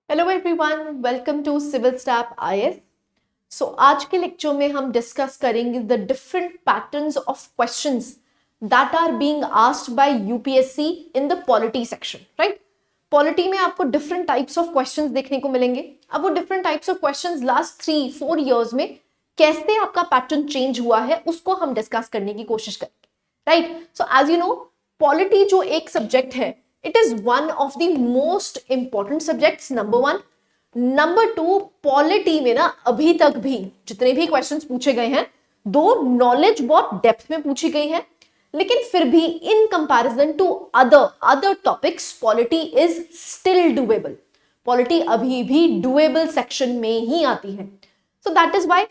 Hello everyone, welcome to civil step IAS. So आज के lecture में हम डिस्कस करेंगे the different patterns of questions that are being asked by UPSC in the polity section. Right, polity में आपको different types of questions देखने को मिलेंगे। अब वो different types of questions last 3-4 years में कैसे आपका पैटर्न चेंज हुआ है उसको हम डिस्कस करने की कोशिश करेंगे। Right, so as you know, polity जो एक सब्जेक्ट है, it is one of the most important subjects, number one. Number 2, polity में ना अभी तक भी जितने भी क्वेश्चंस पूछे गए हैं, दो नॉलेज बहुत डेप्थ में पूछी गई है, लेकिन फिर भी in comparison to other topics polity is still doable. Polity अभी भी डूएबल सेक्शन में ही आती है। So that is why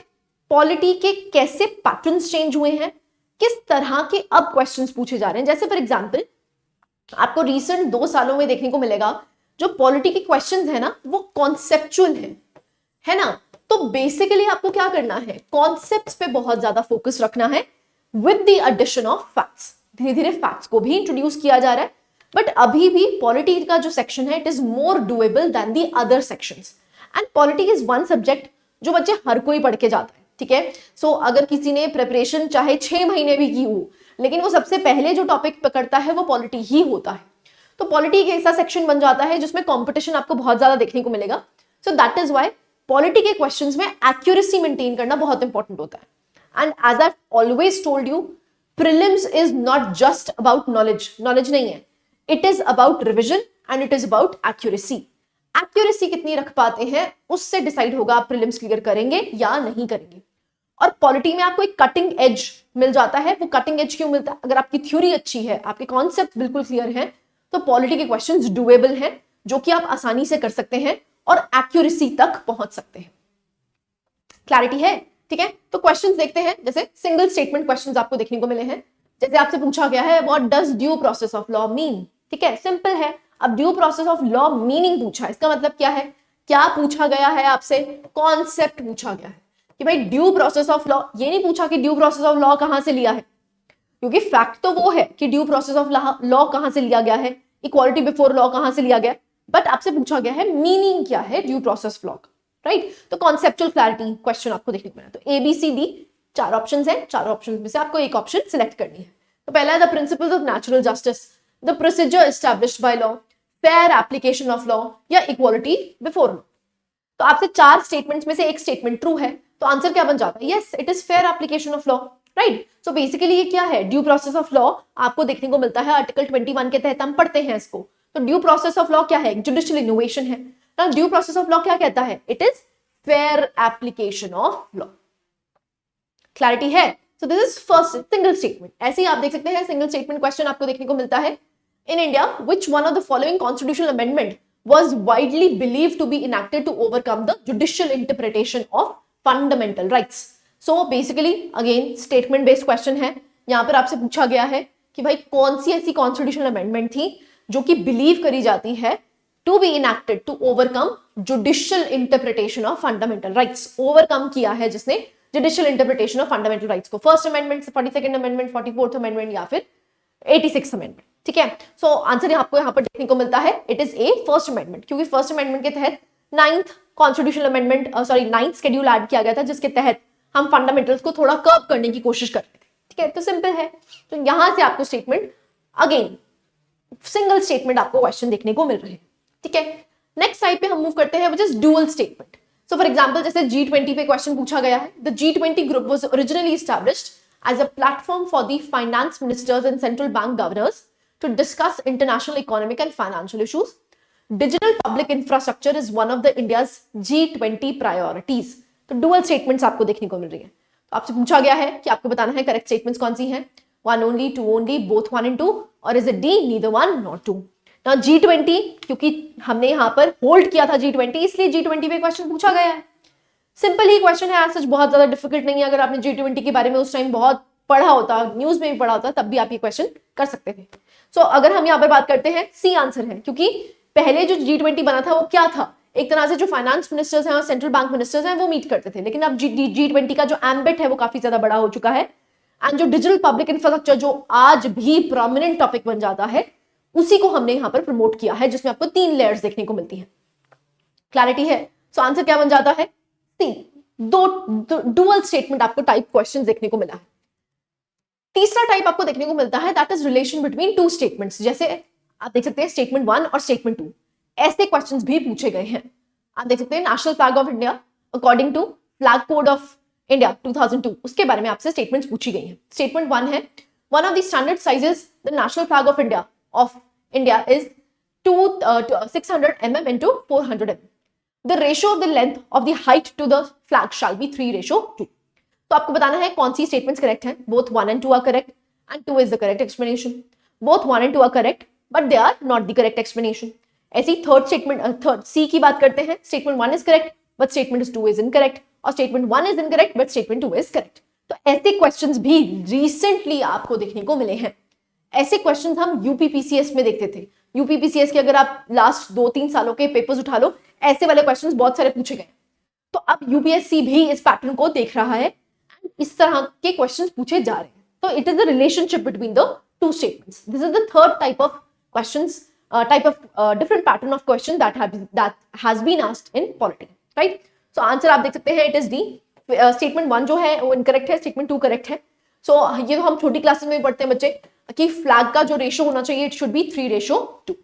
polity के कैसे पैटर्न्स चेंज हुए हैं, किस तरह के अब क्वेश्चंस पूछे जा रहे हैं। जैसे फॉर एग्जांपल आपको रिसेंट 2 सालों में देखने को मिलेगा जो पॉलिटी के क्वेश्चंस है ना, वो कॉन्सेप्चुअल है ना। तो बेसिकली आपको क्या करना है, कॉन्सेप्ट्स पे बहुत ज्यादा फोकस रखना है with the addition of facts. धीरे धीरे फैक्ट्स को भी इंट्रोड्यूस किया जा रहा है, बट अभी भी पॉलिटी का जो सेक्शन है, it is more doable than the other sections. And polity is one subject जो बच्चे हर कोई पढ़ के जाता है। ठीक है, सो अगर किसी ने प्रिपरेशन चाहे 6 महीने भी की हो, लेकिन वो सबसे पहले जो टॉपिक पकड़ता है वो पॉलिटी ही होता है। तो पॉलिटी एक ऐसा सेक्शन बन जाता है जिसमें कंपटीशन आपको बहुत ज्यादा देखने को मिलेगा। So that is why polity के क्वेश्चंस में एक्यूरेसी मेंटेन करना बहुत इंपॉर्टेंट होता है। And as I always told you, prelims is not just about knowledge नहीं है, it is about revision and it is about accuracy. Accuracy कितनी रख पाते हैं उससे डिसाइड होगा आप प्रीलिम्स क्लियर करेंगे या नहीं करेंगे। और पॉलिटी में आपको एक कटिंग एज मिल जाता है। वो कटिंग एज क्यों मिलता है? अगर आपकी थ्योरी अच्छी है, आपके कॉन्सेप्ट बिल्कुल क्लियर हैं, तो पॉलिटी के क्वेश्चंस डूएबल हैं, जो कि आप आसानी से कर सकते हैं और एक्यूरेसी तक पहुंच सकते हैं। क्लैरिटी है? ठीक है, तो क्वेश्चंस देखते हैं। जैसे सिंगल स्टेटमेंट क्वेश्चंस आपको देखने को मिले हैं। जैसे आपसे पूछा गया है, what does due process of law mean? ठीक है, सिंपल है। अब due process of law meaning पूछा, इसका मतलब क्या है? क्या पूछा गया है आपसे? कॉन्सेप्ट पूछा गया है कि भाई ड्यू प्रोसेस ऑफ लॉ। ये नहीं पूछा कि ड्यू प्रोसेस ऑफ लॉ कहां से लिया है, क्योंकि फैक्ट तो वो है कि ड्यू प्रोसेस ऑफ लॉ कहां से लिया गया है, इक्वालिटी बिफोर लॉ कहां से लिया गया, बट आपसे पूछा गया है मीनिंग क्या है ड्यू प्रोसेस लॉ का। राइट, तो कॉन्सेप्चुअल क्लैरिटी क्वेश्चन आपको देखने को मिला। तो ABCD 4 ऑप्शंस हैं, 4 ऑप्शंस में से आपको एक ऑप्शन सिलेक्ट करनी है। तो पहला है the principles of natural justice, the procedure established by law, fair application of law या इक्वालिटी बिफोर लॉ। तो आपसे 4 स्टेटमेंट्स में से एक स्टेटमेंट ट्रू है, तो आंसर क्या बन जाता है? Yes, it is fair application of law. Right, so basically ये क्या है? ड्यू प्रोसेस ऑफ लॉ आपको देखने को मिलता है आर्टिकल 21 के तहत हम पढ़ते हैं इसको। तो ड्यू प्रोसेस ऑफ लॉ क्या है? जुडिशियल इनोवेशन है ना। ड्यू प्रोसेस ऑफ लॉ क्या कहता है? It is fair application of law. Clarity है? So this is first single statement. ऐसे ही आप देख सकते हैं सिंगल स्टेटमेंट क्वेश्चन आपको देखने को मिलता है। In India, which one of the following constitutional amendment was widely believed to be enacted to overcome the judicial interpretation of fundamental rights? So basically again statement based question है। यहां पर आपसे पूछा गया है कि भाई कौन सी ऐसी कॉन्स्टिट्यूशनल अमेंडमेंट थी जो कि बिलीव करी जाती है to be enacted to overcome judicial interpretation of fundamental rights. Overcome किया है जिसने judicial interpretation of fundamental rights को। First amendment, 42nd amendment, 44th amendment या फिर 86th अमेंडमेंट। ठीक है, सो आंसर आपको यहाँ पर देखने को मिलता है, it is a first amendment, क्योंकि फर्स्ट अमेंडमेंट के तहत 9th constitutional amendment 9th schedule add किया गया था, जिसके तहत हम फंडामेंटल्स को थोड़ा कर्व करने की कोशिश कर रहे थे। ठीक है, तो सिंपल है। तो यहां से आपको स्टेटमेंट अगेन सिंगल स्टेटमेंट आपको क्वेश्चन देखने को मिल रहे हैं। ठीक है, नेक्स्ट साइड पे हम मूव करते हैं, which is dual statement. So for example जैसे G20 पे क्वेश्चन पूछा गया है, the G20 group was originally established as a platform for the finance ministers and central bank governors to discuss international economic and financial issues. Digital public infrastructure is one of the India's G20 priorities. तो dual statements आपको देखने को मिल रही है। तो आपसे पूछा गया है कि आपको बताना है करेक्ट स्टेटमेंट्स कौन सी हैं, 1 only, 2 only, both 1 and 2, और is it D, neither 1 nor 2। ना G20, क्योंकि हमने यहाँ पर होल्ड किया था G20, इसलिए G20 पे क्वेश्चन पूछा गया है। सिंपल ही क्वेश्चन है, सच बहुत ज्यादा डिफिकल्ट नहीं है। अगर आपने G20 के बारे में उस टाइम बहुत पढ़ा होता, न्यूज में भी पढ़ा होता, तब भी आप ये क्वेश्चन कर सकते थे। सो अगर हम यहाँ पर बात करते हैं, सी आंसर है, क्योंकि पहले जो G20 बना था वो क्या था? एक तरह से जो फाइनेंस मिनिस्टर्स हैं और सेंट्रल बैंक मिनिस्टर्स हैं वो मीट करते थे, लेकिन अब G20 का जो एम्बिट है वो काफी ज्यादा बड़ा हो चुका है। एंड जो डिजिटल पब्लिक इंफ्रास्ट्रक्चर जो आज भी प्रोमिनेंट टॉपिक बन जाता है, उसी को हमने यहाँ पर प्रमोट किया है, जिसमें आपको 3 लेयर्स देखने को मिलती हैं। क्लैरिटी है? सो आंसर क्या बन जाता है? सी। दो डुअल स्टेटमेंट आपको टाइप क्वेश्चन देखने को मिला है। तीसरा टाइप आपको देखने को मिलता है that is relation between two statements. जैसे आप देख सकते हैं स्टेटमेंट 1 और स्टेटमेंट 2, ऐसे क्वेश्चंस भी पूछे गए हैं। आप देख सकते हैं national flag of India according to flag code of India 2002, उसके बारे में आपसे स्टेटमेंट्स पूछी गई हैं। स्टेटमेंट 1 है one of the standard sizes the national flag of India is 600 mm into 400 mm. The ratio of the length of the height to the flag shall be 3:2. तो आपको बताना है कौन सी स्टेटमेंट्स करेक्ट हैं। Both 1 and 2 are correct and 2 is the correct explanation. Both 1 and 2 are correct but they are not the correct explanation. ऐसी third statement, third सी की बात करते हैं। Statement 1 is correct but statement 2 is incorrect, और statement 1 is incorrect but statement 2 is correct. तो ऐसे questions भी रिसेंटली आपको देखने को मिले हैं। ऐसे क्वेश्चंस हम यूपीपीसीएस में देखते थे। यूपीपीसीएस के अगर आप लास्ट 2-3 सालों के पेपर्स उठा लो, ऐसे वाले क्वेश्चंस बहुत सारे पूछे गए। तो अब यूपीएससी भी इस पैटर्न को देख रहा है, इस तरह के क्वेश्चंस पूछे जा रहे हैं। तो it is the relationship between the two statements. This is the third type of questions, type of different pattern of question that has been asked in polity, right? So answer आप देख सकते हैं, it is D. Statement 1 जो है वो incorrect है, statement 2 correct है। सो ये तो हम छोटी क्लासेस में पढ़ते हैं बच्चे कि फ्लैग का जो रेशियो होना चाहिए इट शुड बी 3:2।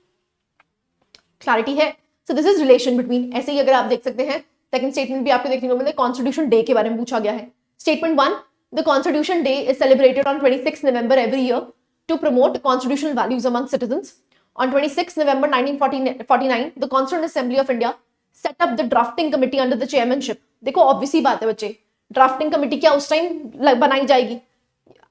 क्लैरिटी है? So this is relation between. ऐसे ही अगर आप देख सकते हैं सेकंड स्टेटमेंट भी आपको देखने को मिलता है। कॉन्स्टिट्यूशन डे के बारे में पूछा गया है। Statement 1, the constitution day is celebrated on 26 November every year to promote constitutional values among citizens. On 26 November 1949, the Constituent Assembly of India set up the drafting committee under the chairmanship. देखो obviously बात है बच्चे, drafting committee क्या उस time बनाई जाएगी?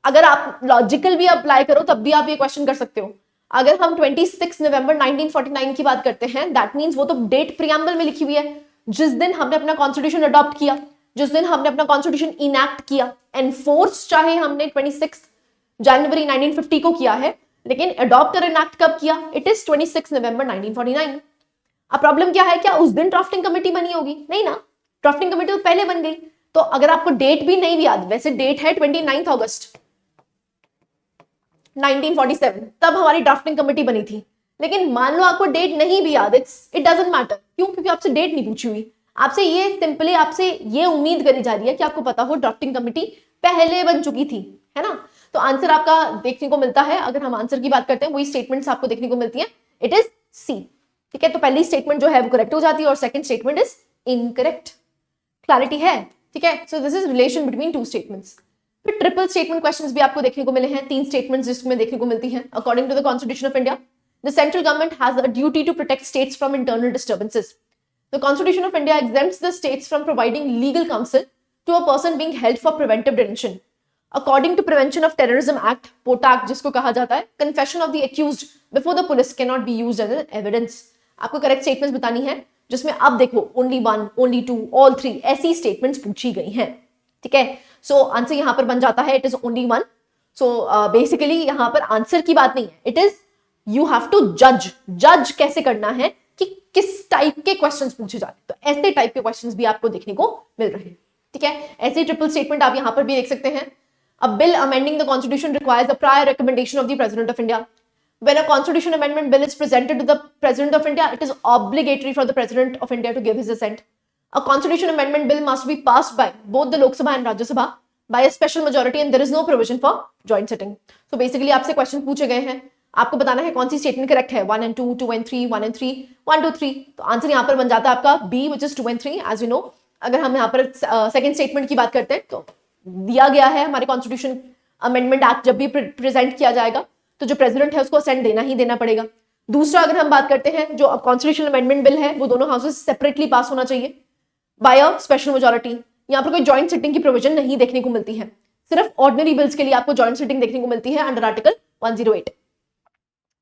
अगर आप लॉजिकल भी अप्लाई करो तब भी आप ये क्वेश्चन कर सकते हो। अगर हम 26 नवंबर 1949 की बात करते हैं, दैट मींस वो तो डेट प्रियम्बल में लिखी हुई है, जिस दिन हमने अपना कॉन्स्टिट्यूशन अडॉप्ट किया, जिस दिन हमने अपना कॉन्स्टिट्यूशन इनैक्ट किया। एनफोर्स चाहे हमने 26 जनवरी 1950 को किया है, लेकिन अडॉप्ट और इनैक्ट कब किया? इट इज 26 नवंबर 1949। अब प्रॉब्लम क्या है, क्या उस दिन ड्राफ्टिंग कमेटी बनी होगी? नहीं ना, ड्राफ्टिंग कमेटी तो पहले बन गई। तो अगर आपको डेट भी नहीं भी याद, वैसे डेट है 29 अगस्त 1947, तब हमारी ड्राफ्टिंग कमेटी बनी थी। लेकिन मान लो आपको डेट नहीं भी याद, इट डजंट मैटर। क्यों? क्योंकि आपसे डेट नहीं पूछी हुई। आपसे ये सिंपली आपसे ये उम्मीद करी जा रही है कि आपको पता हो ड्राफ्टिंग कमेटी पहले बन चुकी थी, है ना? तो आंसर आपका देखने को मिलता है, अगर हम आंसर की बात करते हैं, वही स्टेटमेंट्स आपको देखने को मिलती है। It is C. ठीक है, तो पहली स्टेटमेंट जो है वो करेक्ट हो जाती है और second statement is incorrect. Clarity है? ठीक है, so this is relation between two statements. फिर ट्रिपल स्टेटमेंट क्वेश्चंस भी आपको देखने को मिले हैं। 3 स्टेटमेंट्स जिसमें देखने को मिलती हैं। According to the constitution of India, the central government has a duty to protect states from internal disturbances. The constitution of India exempts the states from providing legal counsel to a person being held for preventive detention. According to Prevention of Terrorism Act, POTAC जिसको कहा जाता है, confession of the accused before the police cannot be used as evidence. आपको correct statements बतानी है, जिसमें अब देखो only 1, only 2, all 3 ऐसी स्टेटमेंट्स पूछी गई हैं। ठीक है, सो आंसर यहां पर बन जाता है it is only 1। So basically यहां पर आंसर की बात नहीं है, it is you have to जज कैसे करना है कि किस टाइप के क्वेश्चंस पूछे जा रहे हैं। तो ऐसे टाइप के क्वेश्चंस भी आपको देखने को मिल रहे हैं। ठीक है, ऐसे ट्रिपल स्टेटमेंट आप यहां पर भी देख सकते हैं। अ bill amending the constitution requires a prior recommendation of the president of India. When a constitution amendment bill is presented to the President of India, it is obligatory for the President of India to give his assent. A constitution amendment bill must be passed by both the Lok Sabha and Rajya Sabha by a special majority and there is no provision for joint sitting. So basically आपसे question पूछे गए हैं, आपको बताना है कौन सी statement correct है। 1 and 2, 2 and 3, 1 and 3, 1, 2, 3। तो आंसर यहाँ पर बन जाता है आपका B, which is 2 and 3। As you know, अगर हम यहाँ पर सेकंड स्टेटमेंट की बात करते हैं तो दिया गया है हमारे कॉन्स्टिट्यूशन अमेंडमेंट एक्ट जब भी प्रेजेंट किया जाएगा तो जो प्रेसिडेंट है उसको असेंट देना ही देना पड़ेगा। दूसरा, अगर हम बात करते हैं जो कॉन्स्टिट्यूशन अमेंडमेंट बिल है वो दोनों हाउसेस सेपरेटली पास होना चाहिए बाय अ स्पेशल मेजॉरिटी। यहाँ पर कोई जॉइंट सिटिंग की प्रोविजन नहीं देखने को मिलती है, सिर्फ ऑर्डिनरी बिल्स के लिए आपको जॉइंट सिटिंग देखने को मिलती है अंडर आर्टिकल 108।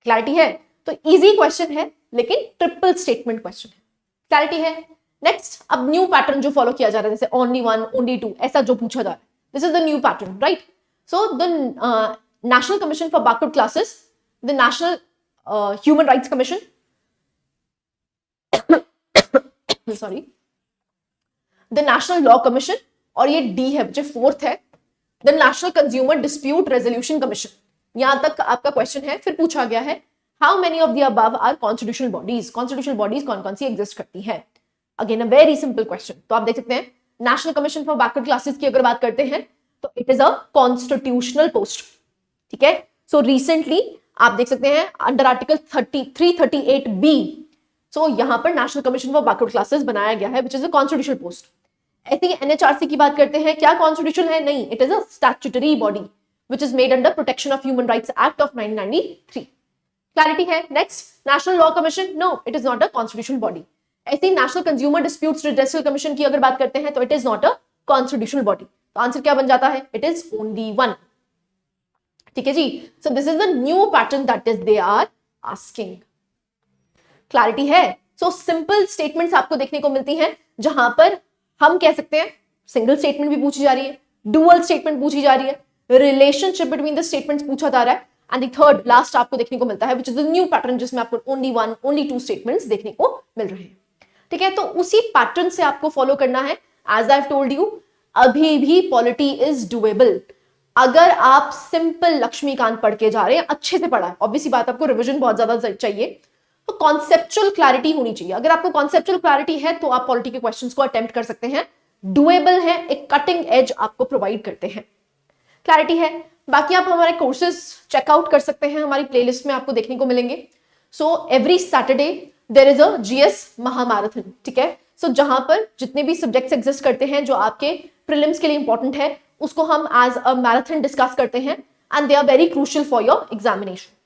क्लैरिटी है? तो इजी क्वेश्चन है लेकिन ट्रिपल स्टेटमेंट क्वेश्चन है। क्लैरिटी है? नेक्स्ट, अब न्यू पैटर्न जो फॉलो किया जा रहा है, जैसे ओनली 1, ओनली 2 ऐसा जो पूछा जा रहा है, this is the new pattern, right? So the National Commission for Backward Classes, the National Human Rights Commission, sorry, the National Law Commission, और ये D है जो फोर्थ है, the National Consumer Dispute Resolution Commission। यहां तक आपका question है। फिर पूछा गया है how many of the above are constitutional bodies? Constitutional bodies कौन कौन सी एग्जिस्ट करती हैं? Again a very simple question. तो आप देख सकते हैं national commission for backward classes की अगर बात करते हैं तो it is a constitutional post, ठीक है। सो रिसेंटली आप देख सकते हैं अंडर आर्टिकल 338B, सो यहां पर national commission for backward classes बनाया गया है, which is a constitutional post. ऐसे ही एनएचआरसी की बात करते हैं, क्या कॉन्स्टिट्यूशन है? नहीं, it is a statutory body which is made under protection of human rights act of 1993। Clarity है? Next, national law commission, no it is not a constitutional body. ऐसे ही national consumer disputes redressal commission की अगर बात करते हैं तो it is not a constitutional body. तो आंसर क्या बन जाता है? इट इज ओनली वन, ठीक है जी। So this is the new pattern that is they are asking. Clarity है? सो सिंपल स्टेटमेंट्स आपको देखने को मिलती हैं जहां पर हम कह सकते हैं सिंगल स्टेटमेंट भी पूछी जा रही है, डुअल स्टेटमेंट पूछी जा रही है, रिलेशनशिप बिटवीन द स्टेटमेंट्स पूछा जा रहा है, एंड द थर्ड लास्ट आपको देखने को मिलता है which is the new pattern जिसमें आपको only one only two statements देखने को मिल रहे हैं, ठीक है। तो उसी पैटर्न से आपको फॉलो करना है। As I have told you, अभी भी पॉलिटी इज डुएबल। अगर आप सिंपल लक्ष्मीकांत पढ़ के जा रहे हैं, अच्छे से पढ़ा है, ऑब्वियसली बात आपको रिवीजन बहुत ज्यादा चाहिए, तो कॉन्सेप्चुअल क्लैरिटी होनी चाहिए। अगर आपको कॉन्सेप्चुअल क्लैरिटी है तो आप पॉलिटी के क्वेश्चंस को अटेम्प्ट कर सकते हैं, डुएबल है, एक कटिंग एज आपको प्रोवाइड करते हैं। क्लैरिटी है? बाकी आप हमारे कोर्सेज चेकआउट कर सकते हैं, हमारी प्लेलिस्ट में आपको देखने को मिलेंगे। So every Saturday there is a GS महामैराथन, ठीक है। सो जहां पर जितने भी सब्जेक्ट्स एग्जिस्ट करते हैं जो आपके प्रीलिम्स के लिए इंपॉर्टेंट है, उसको हम एज अ मैराथन डिस्कस करते हैं, and they are very crucial for your examination.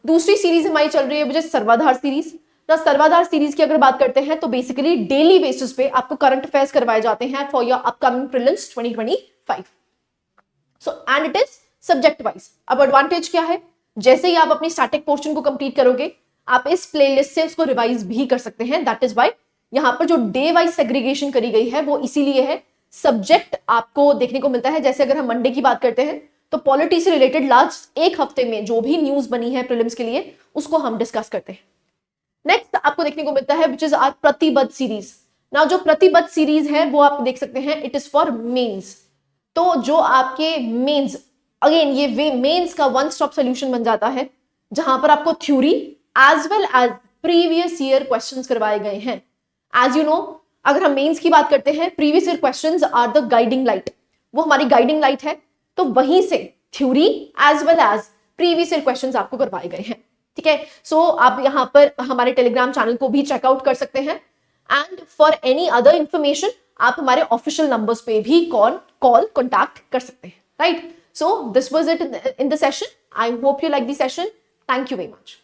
दूसरी सीरीज हमारी चल रही है विच इज सर्वाधार सीरीज। ना सर्वाधार सीरीज की अगर बात करते हैं तो बेसिकली डेली बेसिस पे आपको करंट अफेयर्स करवाए जाते हैं for your upcoming prelims 2025। So and it is subject wise. अब एडवांटेज क्या है? जैसे ही आप अपनी स्टैटिक पोर्शन को कंप्लीट करोगे, आप इस प्लेलिस्ट से उसको रिवाइज भी कर सकते हैं। दैट इज वाई यहां पर जो डे वाइज सेग्रीगेशन करी गई है वो इसीलिए है। सब्जेक्ट आपको देखने को मिलता है, जैसे अगर हम मंडे की बात करते हैं तो पॉलिटी से रिलेटेड लास्ट एक हफ्ते में जो भी न्यूज बनी है प्रीलिम्स के लिए, उसको हम डिस्कस करते हैं। नेक्स्ट आपको देखने को मिलता है विच इज आर प्रतिबद्ध सीरीज। ना जो प्रतिबद्ध सीरीज है वो आप देख सकते हैं, इट इज फॉर मेंस। तो जो आपके मेंस, अगेन ये मेंस का वन स्टॉप सोल्यूशन बन जाता है, जहां पर आपको theory as well as previous year questions करवाए गए हैं। एज यू नो, अगर हम मेंस की बात करते हैं, previous year questions are the guiding light, वो हमारी गाइडिंग लाइट है। तो वहीं से theory as well as previous year questions आपको करवाए गए हैं, ठीक है। सो आप यहां पर हमारे टेलीग्राम चैनल को भी चेकआउट कर सकते हैं, and for any other information आप हमारे ऑफिशियल नंबर्स पे भी कॉल कॉन्टैक्ट कर सकते हैं, right. So this was it in the session. I hope you like the session. Thank you very much.